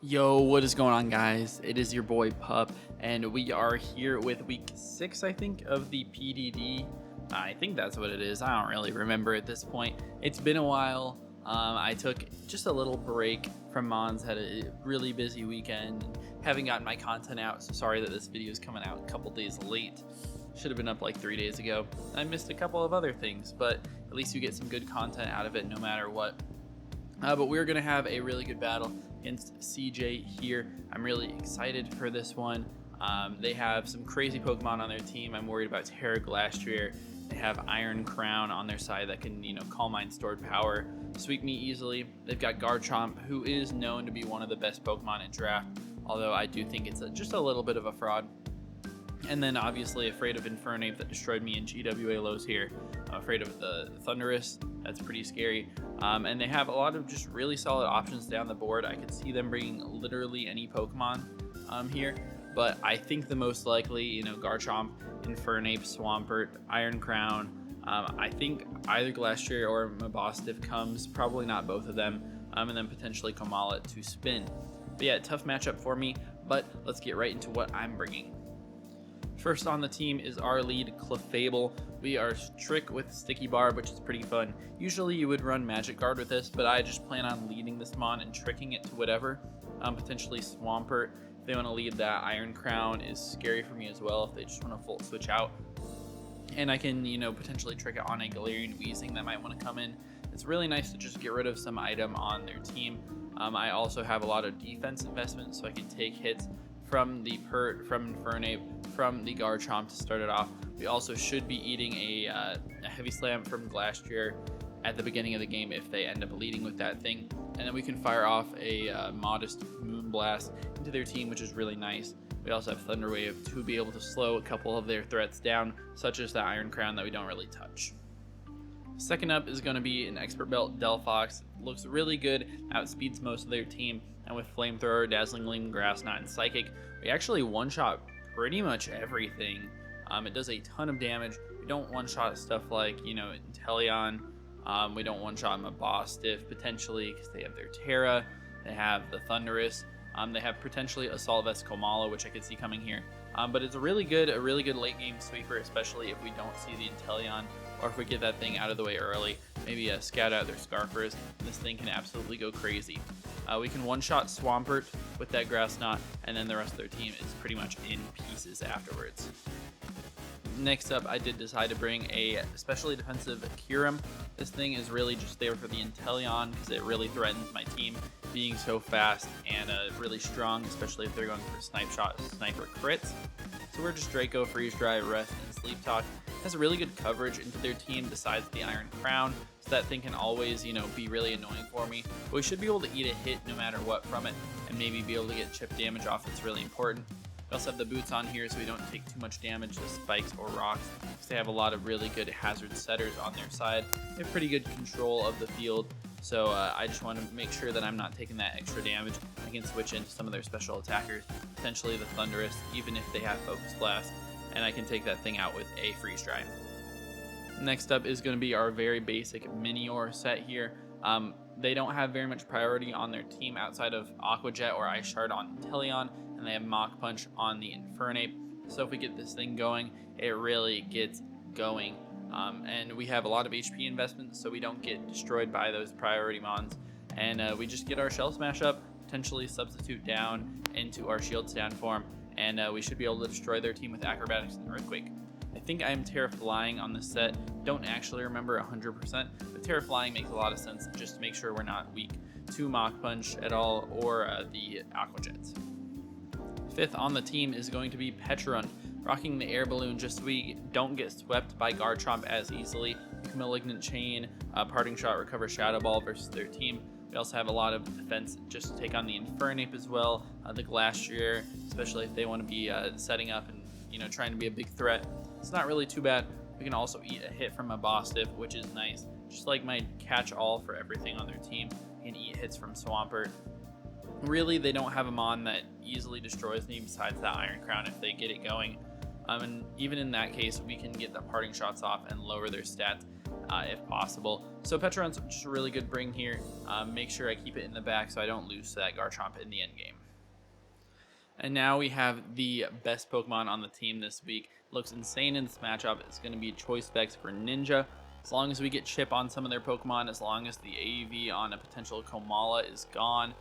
Yo, what is going on, guys? It is your boy Pup, and we are here with week 6, I think, of the PDD. I think that's what it is. I don't really remember at this point. It's been a while. I took just a little break from Mons, had a really busy weekend, haven't gotten my content out, so sorry that this video is coming out a couple days late. Should have been up like 3 days ago. I missed a couple of other things, but at least you get some good content out of it no matter what. But we're going to have a really good battle against CJ here. I'm really excited for this one. They have some crazy Pokemon on their team. I'm worried about Terra Glastrier. They have Iron Crown on their side that can, Calm Mind stored power, sweep me easily. They've got Garchomp, who is known to be one of the best Pokemon in draft, although I do think it's just a little bit of a fraud. And then obviously afraid of Infernape that destroyed me in GWA lows here. I'm afraid of the Thunderous. That's pretty scary. And they have a lot of just really solid options down the board. I could see them bringing literally any Pokemon here. But I think the most likely, Garchomp, Infernape, Swampert, Iron Crown. I think either Glastrier or Mabostiff comes. Probably not both of them. And then potentially Komala to spin. But yeah, tough matchup for me. But let's get right into what I'm bringing. First on the team is our lead, Clefable. We are Trick with Sticky Barb, which is pretty fun. Usually you would run Magic Guard with this, but I just plan on leading this Mon and tricking it to whatever. Potentially Swampert. If they want to lead that, Iron Crown is scary for me as well if they just want to full switch out. And I can, potentially trick it on a Galarian Weezing that might want to come in. It's really nice to just get rid of some item on their team. I also have a lot of defense investments, so I can take hits from the Pert, from Infernape, from the Garchomp to start it off. We also should be eating a Heavy Slam from Glastrier at the beginning of the game if they end up leading with that thing. And then we can fire off a modest Moonblast into their team, which is really nice. We also have Thunder Wave to be able to slow a couple of their threats down, such as the Iron Crown that we don't really touch. Second up is going to be an Expert Belt Delphox. Looks really good, outspeeds most of their team, and with Flamethrower, Dazzling Gleam, Grass Knot, and Psychic, we actually one-shot pretty much everything. It does a ton of damage. We don't one-shot stuff like, Inteleon. We don't one-shot Mabostiff, potentially, because they have their Terra. They have the Thunderous. They have potentially Assault Vest Komala, which I could see coming here. But it's a really good late-game sweeper, especially if we don't see the Inteleon, or if we get that thing out of the way early. Maybe scout out their Scarfers. This thing can absolutely go crazy. We can one-shot Swampert with that Grass Knot, and then the rest of their team is pretty much in pieces afterwards. Next up, I did decide to bring a especially defensive Kyurem. This thing is really just there for the Inteleon because it really threatens my team being so fast and really strong, especially if they're going for Snipe Shot, Sniper crits. So we're just Draco, Freeze Dry, Rest, and Sleep Talk. Has a really good coverage into their team besides the Iron Crown, so that thing can always, be really annoying for me. But we should be able to eat a hit no matter what from it, and maybe be able to get chip damage off. It's really important. We also have the boots on here so we don't take too much damage to spikes or rocks, because they have a lot of really good hazard setters on their side. They have pretty good control of the field, so I just want to make sure that I'm not taking that extra damage. I can switch into some of their special attackers, potentially the Thunderous, even if they have Focus Blast, and I can take that thing out with a Freeze Dry. Next up is going to be our very basic Minior set here. They don't have very much priority on their team outside of Aqua Jet or Ice Shard on Inteleon, and they have Mach Punch on the Infernape. So if we get this thing going, it really gets going. And we have a lot of HP investments, so we don't get destroyed by those priority mons. And we just get our Shell Smash up, potentially substitute down into our Shield Stand form, and we should be able to destroy their team with Acrobatics and Earthquake. I think I am Terra Flying on this set. Don't actually remember 100%, but Terra Flying makes a lot of sense just to make sure we're not weak to Mach Punch at all or the Aqua Jets. Fifth on the team is going to be Pecharunt, rocking the Air Balloon just so we don't get swept by Garchomp as easily. Malignant Chain, Parting Shot, Recover Shadow Ball versus their team. We also have a lot of defense just to take on the Infernape as well, the Glastrier, especially if they want to be setting up and trying to be a big threat. It's not really too bad. We can also eat a hit from a Mabostiff, which is nice. Just like my catch-all for everything on their team. You can eat hits from Swampert. Really, they don't have a Mon that easily destroys me besides that Iron Crown if they get it going. And even in that case, we can get the Parting Shots off and lower their stats if possible. So Pecharunt's just a really good bring here. Make sure I keep it in the back so I don't lose that Garchomp in the end game. And now we have the best Pokemon on the team this week. Looks insane in this matchup. It's going to be Choice Specs GRENINJA. As long as we get Chip on some of their Pokemon, as long as the AEV on a potential Komala is gone,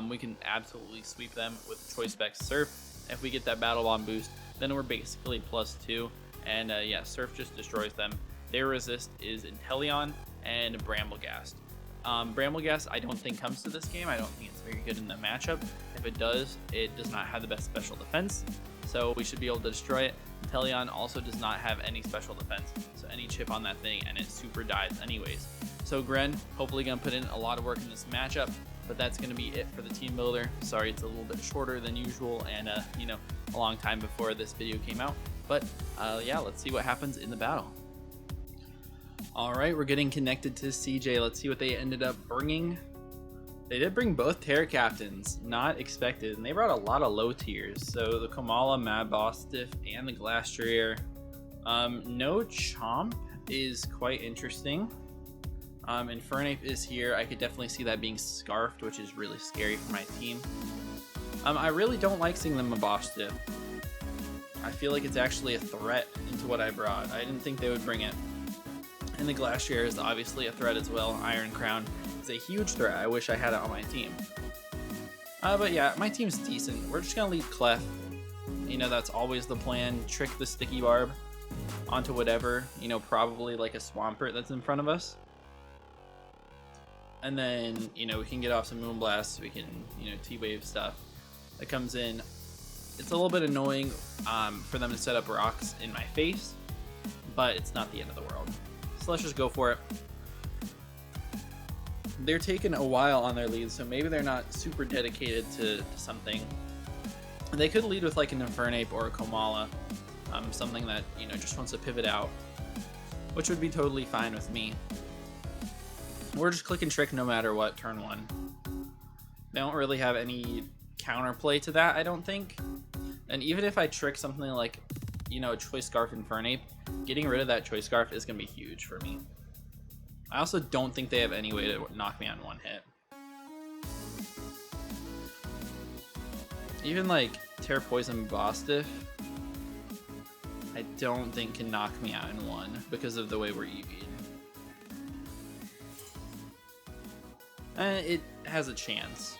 we can absolutely sweep them with Choice Specs Surf. If we get that Battle Bond boost, then we're basically +2. And yeah, Surf just destroys them. Their resist is Inteleon and Brambleghast. Brambleghast I don't think comes to this game. I don't think it's very good in the matchup. If it does not have the best special defense, so we should be able to destroy it. Inteleon also does not have any special defense, so any chip on that thing and it super dies anyways. So Gren, hopefully gonna put in a lot of work in this matchup, but that's gonna be it for the team builder. Sorry it's a little bit shorter than usual, and you know, a long time before this video came out, but yeah, let's see what happens in the battle. All right, we're getting connected to CJ. Let's see what they ended up bringing. They did bring both Terra Captains, not expected, and they brought a lot of low tiers. So the Komala, Mad Bostiff, and the Glastrier. No Chomp is quite interesting. Infernape is here. I could definitely see that being Scarfed, which is really scary for my team. I really don't like seeing the Mabostiff. I feel like it's actually a threat into what I brought. I didn't think they would bring it. And the Glastrier is obviously a threat as well. Iron Crown is a huge threat. I wish I had it on my team. But yeah, my team's decent. We're just going to leave Clef. You know, that's always the plan. Trick the Sticky Barb onto whatever, you know, probably like a Swampert that's in front of us. And then, you know, we can get off some Moonblasts. We can, you know, T-Wave stuff that comes in. It's a little bit annoying for them to set up rocks in my face, but it's not the end of the world. So let's just go for it. They're taking a while on their lead, so maybe they're not super dedicated to something. They could lead with like an Infernape or a Komala, something that, you know, just wants to pivot out, which would be totally fine with me. We're just click and trick no matter what, turn 1. They don't really have any counterplay to that, I don't think. And even if I trick something like, you know, Choice Scarf Infernape, getting rid of that Choice Scarf is going to be huge for me. I also don't think they have any way to knock me on one hit. Even like Tear Poison Bostiff, I don't think can knock me out in one because of the way we're EV'd. It has a chance.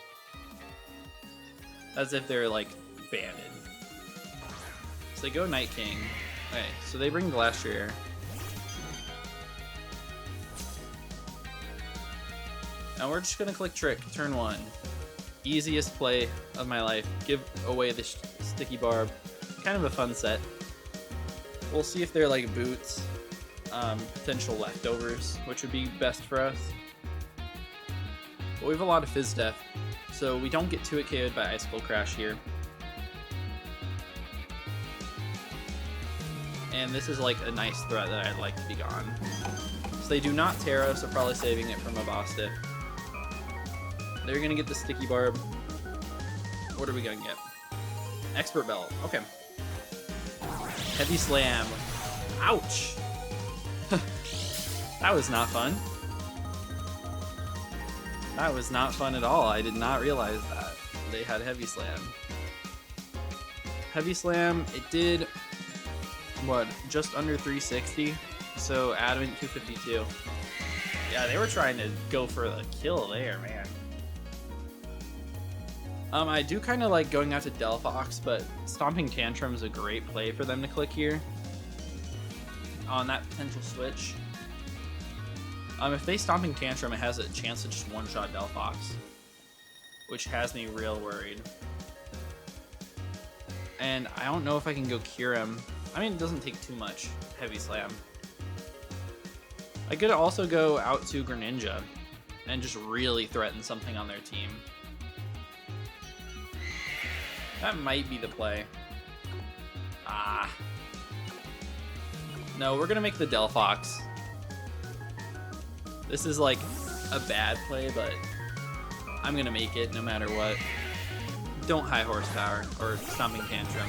As if they're like banded. So they go Night King. Okay, so they bring Glastrier. Now we're just gonna click Trick, turn 1. Easiest play of my life. Give away the Sticky Barb. Kind of a fun set. We'll see if they're like boots, potential leftovers, which would be best for us. But we have a lot of Fizz Def, so we don't get 2-hit KO'd by Icicle Crash here. And this is like a nice threat that I'd like to be gone. So they do not Terra, so probably saving it from a Bostiff. They're gonna get the Sticky Barb. What are we gonna get? Expert Belt, okay. Heavy Slam. Ouch! That was not fun. That was not fun at all. I did not realize that they had Heavy Slam. Heavy Slam, it did, what, just under 360? So Adamant 252. Yeah, they were trying to go for the kill there, man. I do kind of like going out to Delphox, but Stomping Tantrum is a great play for them to click here on that potential switch. If they Stomping Tantrum, it has a chance to just one-shot Delphox, which has me real worried. And I don't know if I can go cure him. I mean, it doesn't take too much Heavy Slam. I could also go out to GRENINJA and just really threaten something on their team. That might be the play. Ah. No, we're gonna make the Delphox. This is like a bad play, but I'm gonna make it no matter what. Don't High Horsepower or Stomping Tantrum.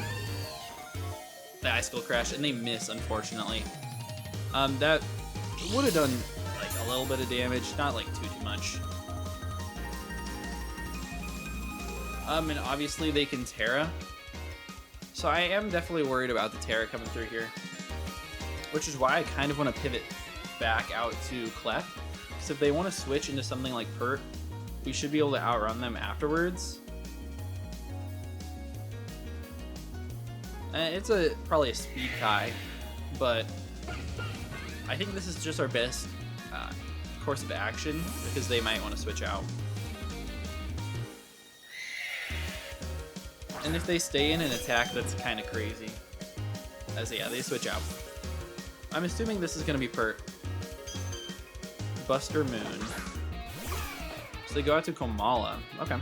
The Icicle Crash, and they miss, unfortunately. That would have done like a little bit of damage, not like too much. And obviously they can Terra, So I am definitely worried about the Terra coming through here, which is why I kind of want to pivot back out to Clef. Because if they want to switch into something like Pert, we should be able to outrun them afterwards. It's probably a speed tie, but I think this is just our best course of action because they might want to switch out. And if they stay in an attack, that's kind of crazy. As yeah, they switch out. I'm assuming this is going to be Pert. Buster Moon. So they go out to Komala. Okay.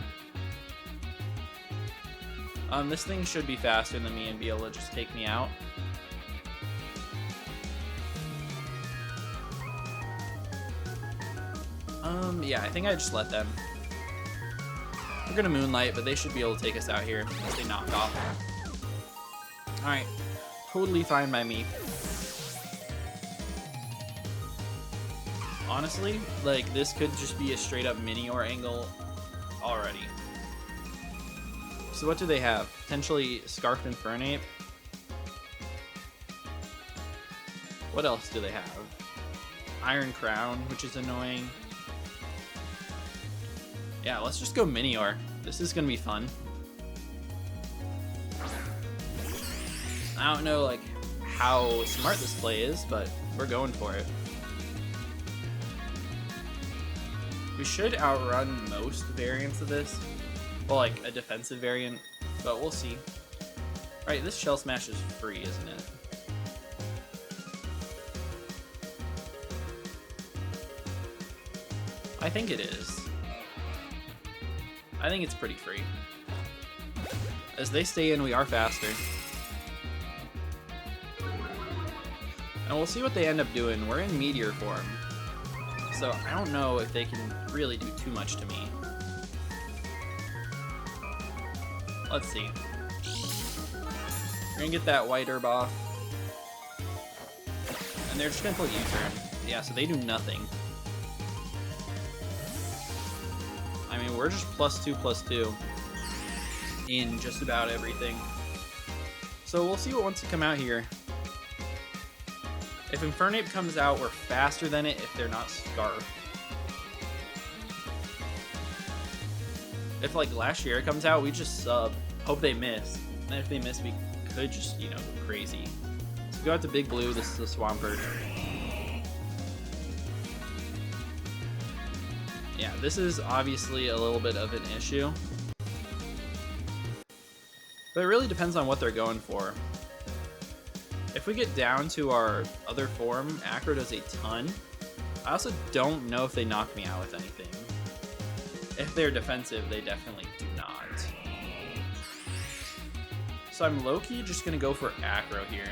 This thing should be faster than me and be able to just take me out. Yeah, I think I just let them. We're gonna Moonlight, but they should be able to take us out here once they knock off. Alright, totally fine by me. Honestly, like, this could just be a straight up Minior angle already. So what do they have? Potentially Scarfed Infernape. What else do they have? Iron Crown, which is annoying. Yeah, let's just go Minior. This is gonna be fun. I don't know like how smart this play is, but we're going for it. We should outrun most variants of this. Well, like a defensive variant, but we'll see. Alright, this Shell Smash is free, isn't it? I think it is. I think it's pretty free. As they stay in, we are faster. And we'll see what they end up doing. We're in Meteor form. So I don't know if they can really do too much to me. Let's see. We're gonna get that white herb off. And they're just gonna put U-turn. Yeah, so they do nothing. I mean, we're just +2/+2 in just about everything. So we'll see what wants to come out here. If Infernape comes out, we're faster than it if they're not Scarf. If like last year comes out, we just sub. Hope they miss. And if they miss, we could just, you know, go crazy. So go out to Big Blue. This is a Swampert. Yeah, this is obviously a little bit of an issue. But it really depends on what they're going for. If we get down to our other form, Acro does a ton. I also don't know if they knock me out with anything. If they're defensive, they definitely do not. So I'm low-key just going to go for Acro here.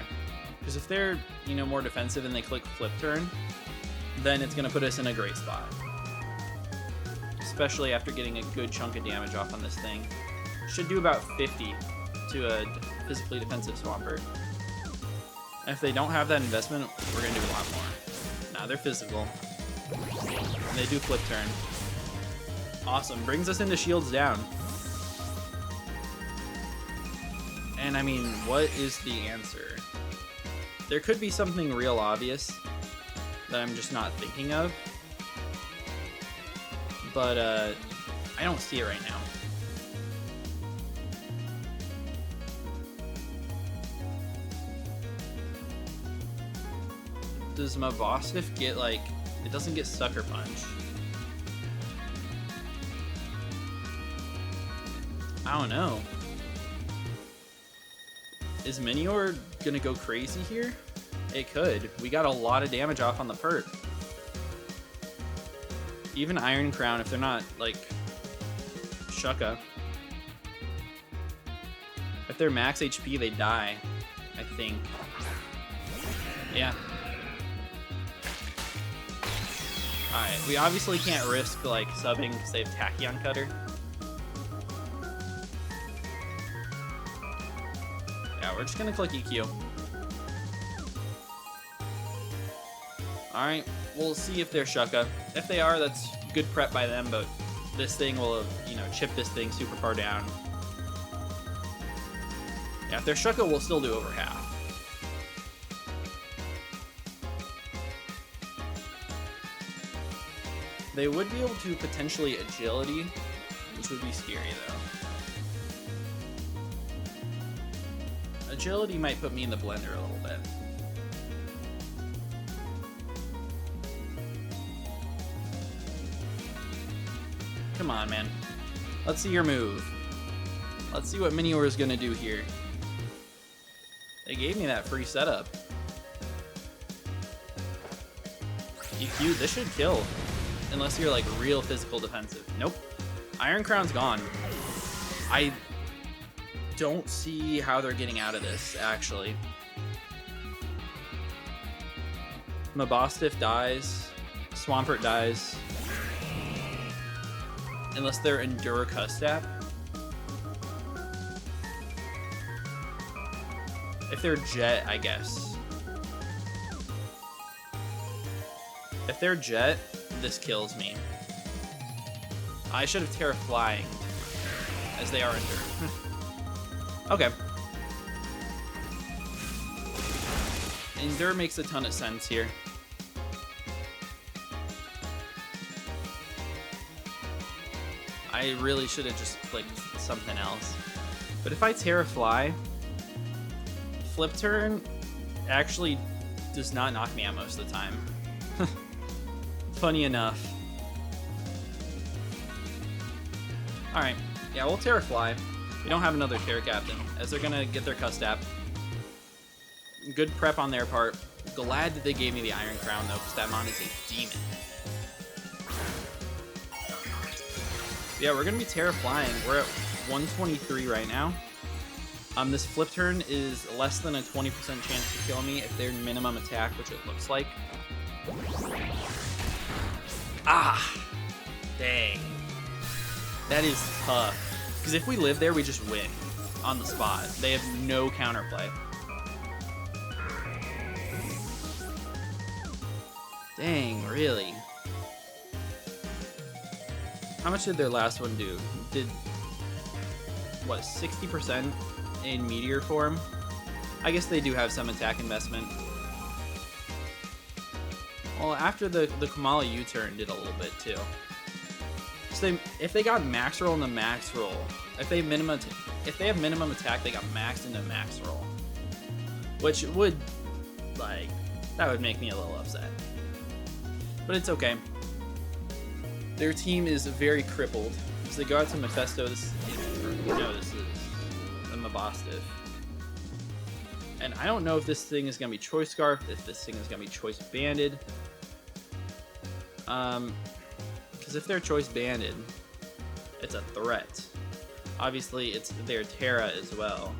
Because if they're, you know, more defensive and they click Flip Turn, then it's going to put us in a great spot. Especially after getting a good chunk of damage off on this thing. Should do about 50 to a physically defensive Swampert. And if they don't have that investment, we're going to do a lot more. Nah, they're physical. And they do Flip Turn. Awesome. Brings us into shields down. And I mean, what is the answer? There could be something real obvious that I'm just not thinking of. But I don't see it right now. Does Mavostif get like... It doesn't get Sucker Punch. I don't know. Is Minior gonna go crazy here? It could. We got a lot of damage off on the Pert. Even Iron Crown, if they're not, like, Shucka. If they're max HP, they die, I think. Yeah. Alright, we obviously can't risk, like, subbing because they have Tachyon Cutter. Yeah, we're just gonna click EQ. Alright, we'll see if they're Shucka. If they are, that's good prep by them, but this thing will, you know, chip this thing super far down. Yeah, if they're Shucko, we'll still do over half. They would be able to potentially agility, which would be scary though. Agility might put me in the blender a little bit. Come on, man. Let's see your move. Let's see what Minior is gonna do here. They gave me that free setup. EQ, this should kill. Unless you're like real physical defensive. Nope. Iron Crown's gone. I don't see how they're getting out of this, actually. Mabostiff dies. Swampert dies. Unless they're Endure Custap. If they're Jet, I guess. If they're Jet, this kills me. I should have Terra Flying, as they are Endure. Okay. Endure makes a ton of sense here. I really should have just clicked something else. But if I Terra Fly, Flip Turn actually does not knock me out most of the time. Funny enough. Alright, yeah, we'll Terra Fly. We don't have another Terra Captain, as they're gonna get their Custap. Good prep on their part. Glad that they gave me the Iron Crown though, because that mon is a demon. Yeah, we're gonna be Terra Flying. We're at 123 right now. This Flip Turn is less than a 20% chance to kill me if they're minimum attack, which it looks like. Ah! Dang. That is tough. Because if we live there, we just win on the spot. They have no counterplay. Dang, really? How much did their last one do? Did, what, 60% in Meteor form? I guess they do have some attack investment. Well, after the Kamala U-turn did a little bit too. So if they got max roll in the max roll, if they have minimum attack, they got maxed into max roll, which would, like, that would make me a little upset. But it's okay. Their team is very crippled. So they go out to Mephisto. This is a Mabostiff. And I don't know if this thing is going to be Choice Scarf, if this thing is going to be Choice Banded. Because if they're Choice Banded, it's a threat. Obviously, it's their Terra as well.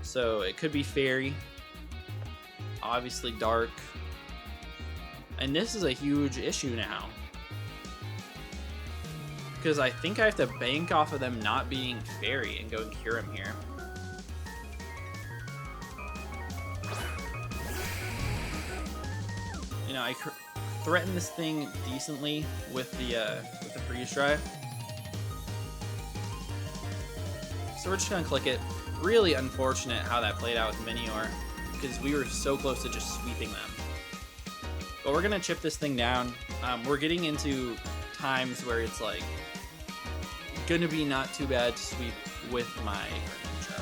So it could be Fairy. Obviously Dark. And this is a huge issue now. Because I think I have to bank off of them not being Fairy and go and cure him here. You know, I threaten this thing decently with the freeze dry. So we're just gonna click it. Really unfortunate how that played out with Minior, because we were so close to just sweeping them. But we're gonna chip this thing down. We're getting into times where it's like gonna be not too bad to sweep with my Greninja.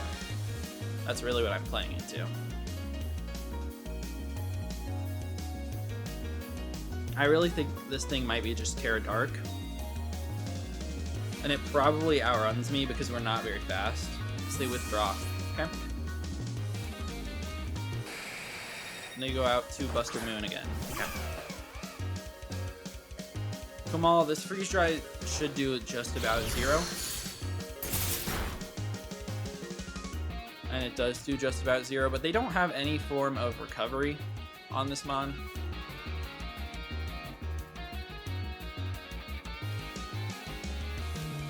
That's really what I'm playing into. I really think this thing might be just Terra Dark. And it probably outruns me because we're not very fast. So they withdraw. Okay. And they go out to Buster Moon again. Okay. Kamal, this freeze dry should do just about 0. And it does do just about 0, but they don't have any form of recovery on this mon.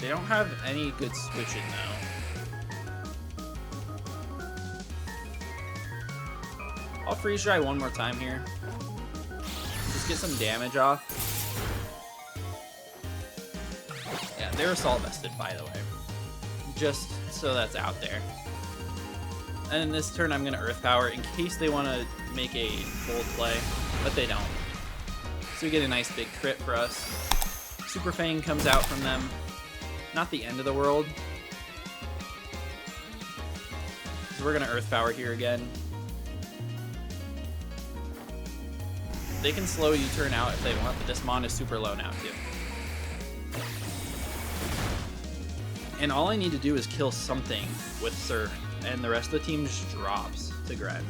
They don't have any good switching though. I'll freeze dry one more time here. Just get some damage off. Yeah, they're assault vested, by the way. Just so that's out there. And this turn I'm going to Earth Power in case they want to make a bold play, but they don't. So we get a nice big crit for us. Super Fang comes out from them. Not the end of the world. So we're going to Earth Power here again. They can slow you turn out if they want, but this Mon is super low now too. And all I need to do is kill something with Surf, and the rest of the team just drops to Gren.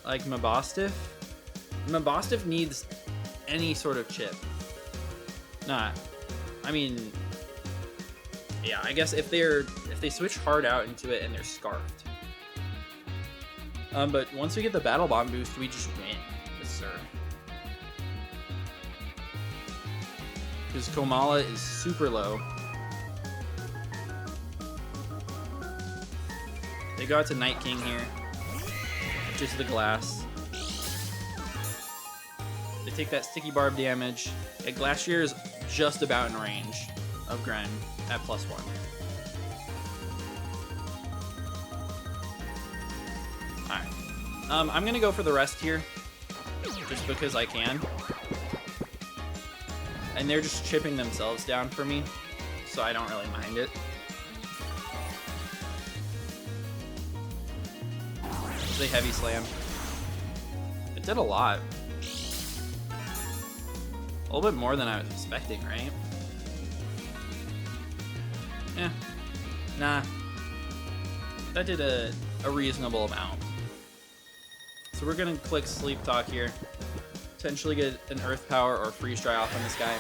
Like Mabostiff? Mabostiff needs any sort of chip. I mean, yeah, I guess if they switch hard out into it and they're scarfed. But once we get the Battle Bomb boost, we just win with Surf. Because Komala is super low. They go out to Night King here. Just the glass. They take that sticky barb damage. And Glacier is just about in range of Gren at +1. Alright. I'm gonna go for the rest here. Just because I can. And they're just chipping themselves down for me, so I don't really mind it. They Heavy Slam. It did a lot. A little bit more than I was expecting, right? Yeah. Nah. That did a reasonable amount. So we're gonna click Sleep Talk here. Potentially get an Earth Power or Freeze Dry off on this guy.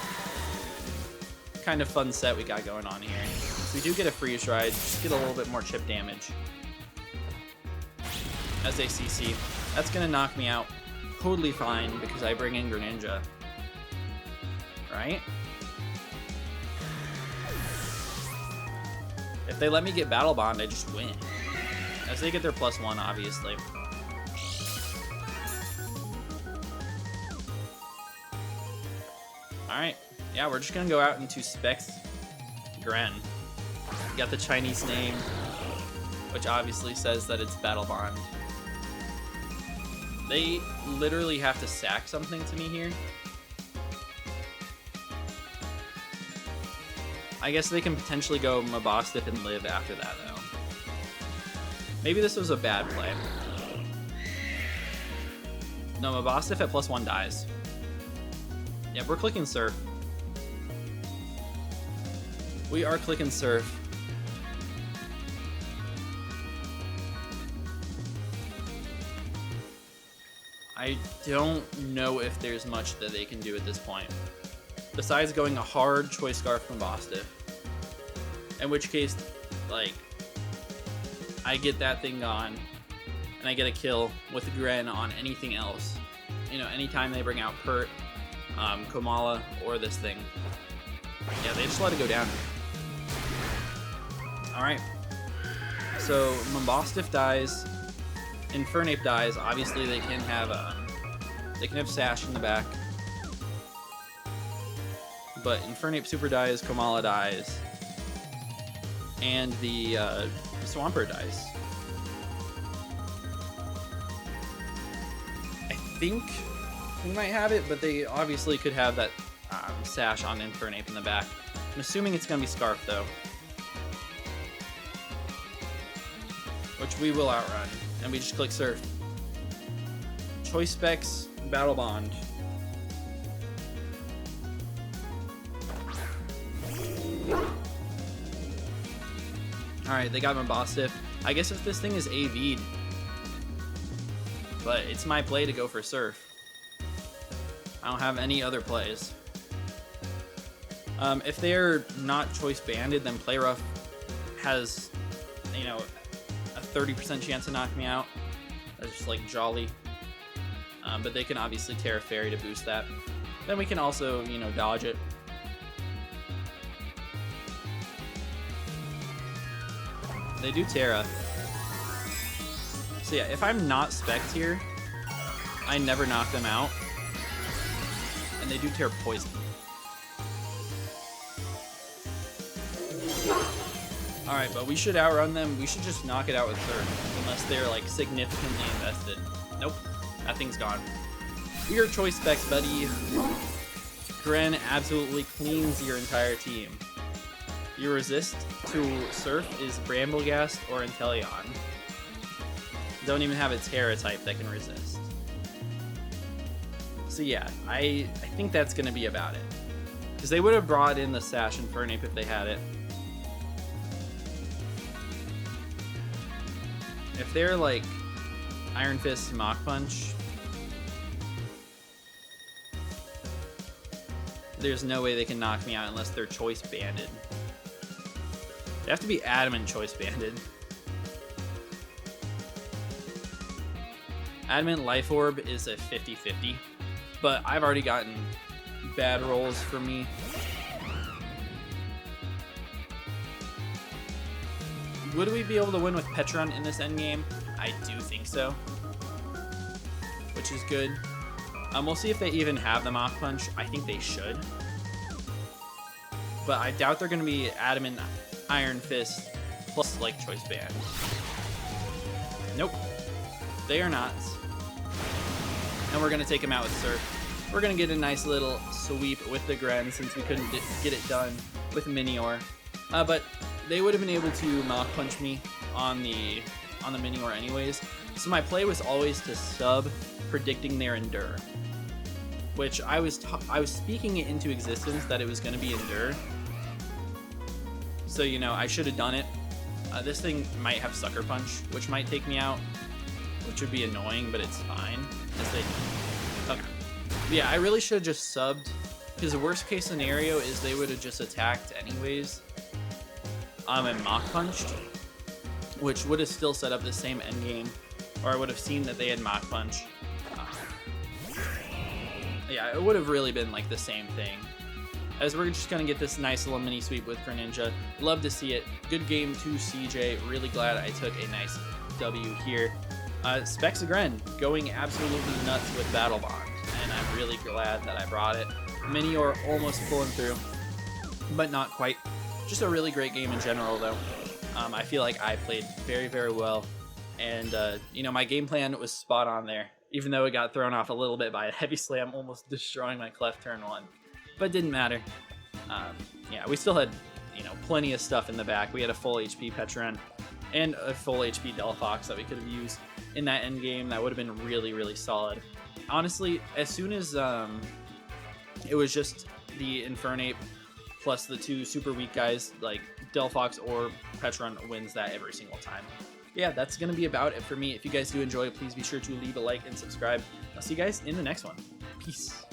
Kind of fun set we got going on here. So we do get a Freeze Dry, just get a little bit more chip damage. As a CC. That's gonna knock me out totally fine because I bring in Greninja. Right? If they let me get Battle Bond, I just win. As they get their +1, obviously. Alright, yeah, we're just gonna go out into Specs Gren. We got the Chinese name, which obviously says that it's Battle Bond. They literally have to sack something to me here. I guess they can potentially go Mabostiff and live after that, though. Maybe this was a bad play. No, Mabostiff at +1 dies. Yep, we're clicking Surf. We are clicking Surf. I don't know if there's much that they can do at this point. Besides going a hard Choice Scarf from Mabostiff. In which case, like, I get that thing gone, and I get a kill with Gren on anything else. You know, anytime they bring out Kurt, Komala, or this thing. Yeah, they just let it go down. Alright. So, Mabostiff dies. Infernape dies. Obviously, they can have Sash in the back. But Infernape super dies, Komala dies, and the Swampert dies. I think we might have it, but they obviously could have that Sash on Infernape in the back. I'm assuming it's going to be Scarf, though. Which we will outrun. And we just click Surf. Choice Specs, Battle Bond. Alright, they got Mabostiff. I guess if this thing is AV'd. But it's my play to go for Surf. I don't have any other plays. If they're not Choice Banded, then Play Rough has, you know, a 30% chance to knock me out. That's just like jolly. But they can obviously Terra Fairy to boost that. Then we can also, you know, dodge it. They do Terra. So yeah, if I'm not Spec'd here, I never knock them out. And they do Terra Poison. Alright, but we should outrun them. We should just knock it out with Surf, unless they're like significantly invested. Nope, that thing's gone. Your choice specs, buddy. Gren absolutely cleans your entire team. Your resist to Surf is Brambleghast or Inteleon. Don't even have a Terra type that can resist. So yeah, I think that's going to be about it. Because they would have brought in the Sash Infernape if they had it. If they're like Iron Fist, Mach Punch, there's no way they can knock me out unless they're Choice Banded. They have to be Adamant Choice Banded. Adamant Life Orb is a 50-50, but I've already gotten bad rolls for me. Would we be able to win with Petron in this endgame? I do think so, which is good. We'll see if they even have the Mach Punch. I think they should, but I doubt they're going to be Adamant Iron Fist plus like Choice Band. Nope, they are not. And we're going to take them out with Surf. We're going to get a nice little sweep with the Gren since we couldn't get it done with Minior. But they would have been able to Mach Punch me on the Minior anyways. So my play was always to sub, predicting their Endure, which I was speaking it into existence that it was going to be Endure. So, you know, I should have done it. This thing might have Sucker Punch, which might take me out, which would be annoying, but it's fine. Okay. Yeah, I really should have just subbed, because the worst case scenario is they would have just attacked anyways, and Mach Punched, which would have still set up the same endgame, or I would have seen that they had Mach Punch. Yeah, it would have really been like the same thing. As we're just going to get this nice little mini sweep with Greninja. Love to see it. Good game to CJ. Really glad I took a nice W here. Specs of Gren going absolutely nuts with Battle Bond, and I'm really glad that I brought it. Minior almost pulling through, but not quite. Just a really great game in general, though. I feel like I played very, very well, and you know, my game plan was spot on there, even though it got thrown off a little bit by a heavy slam, almost destroying my Clef turn 1. But it didn't matter. Yeah, we still had, you know, plenty of stuff in the back. We had a full HP Petron and a full HP Delphox that we could have used in that end game. That would have been really, really solid. Honestly, as soon as it was just the Infernape plus the two super weak guys, like Delphox or Petron wins that every single time. Yeah, that's going to be about it for me. If you guys do enjoy, please be sure to leave a like and subscribe. I'll see you guys in the next one. Peace.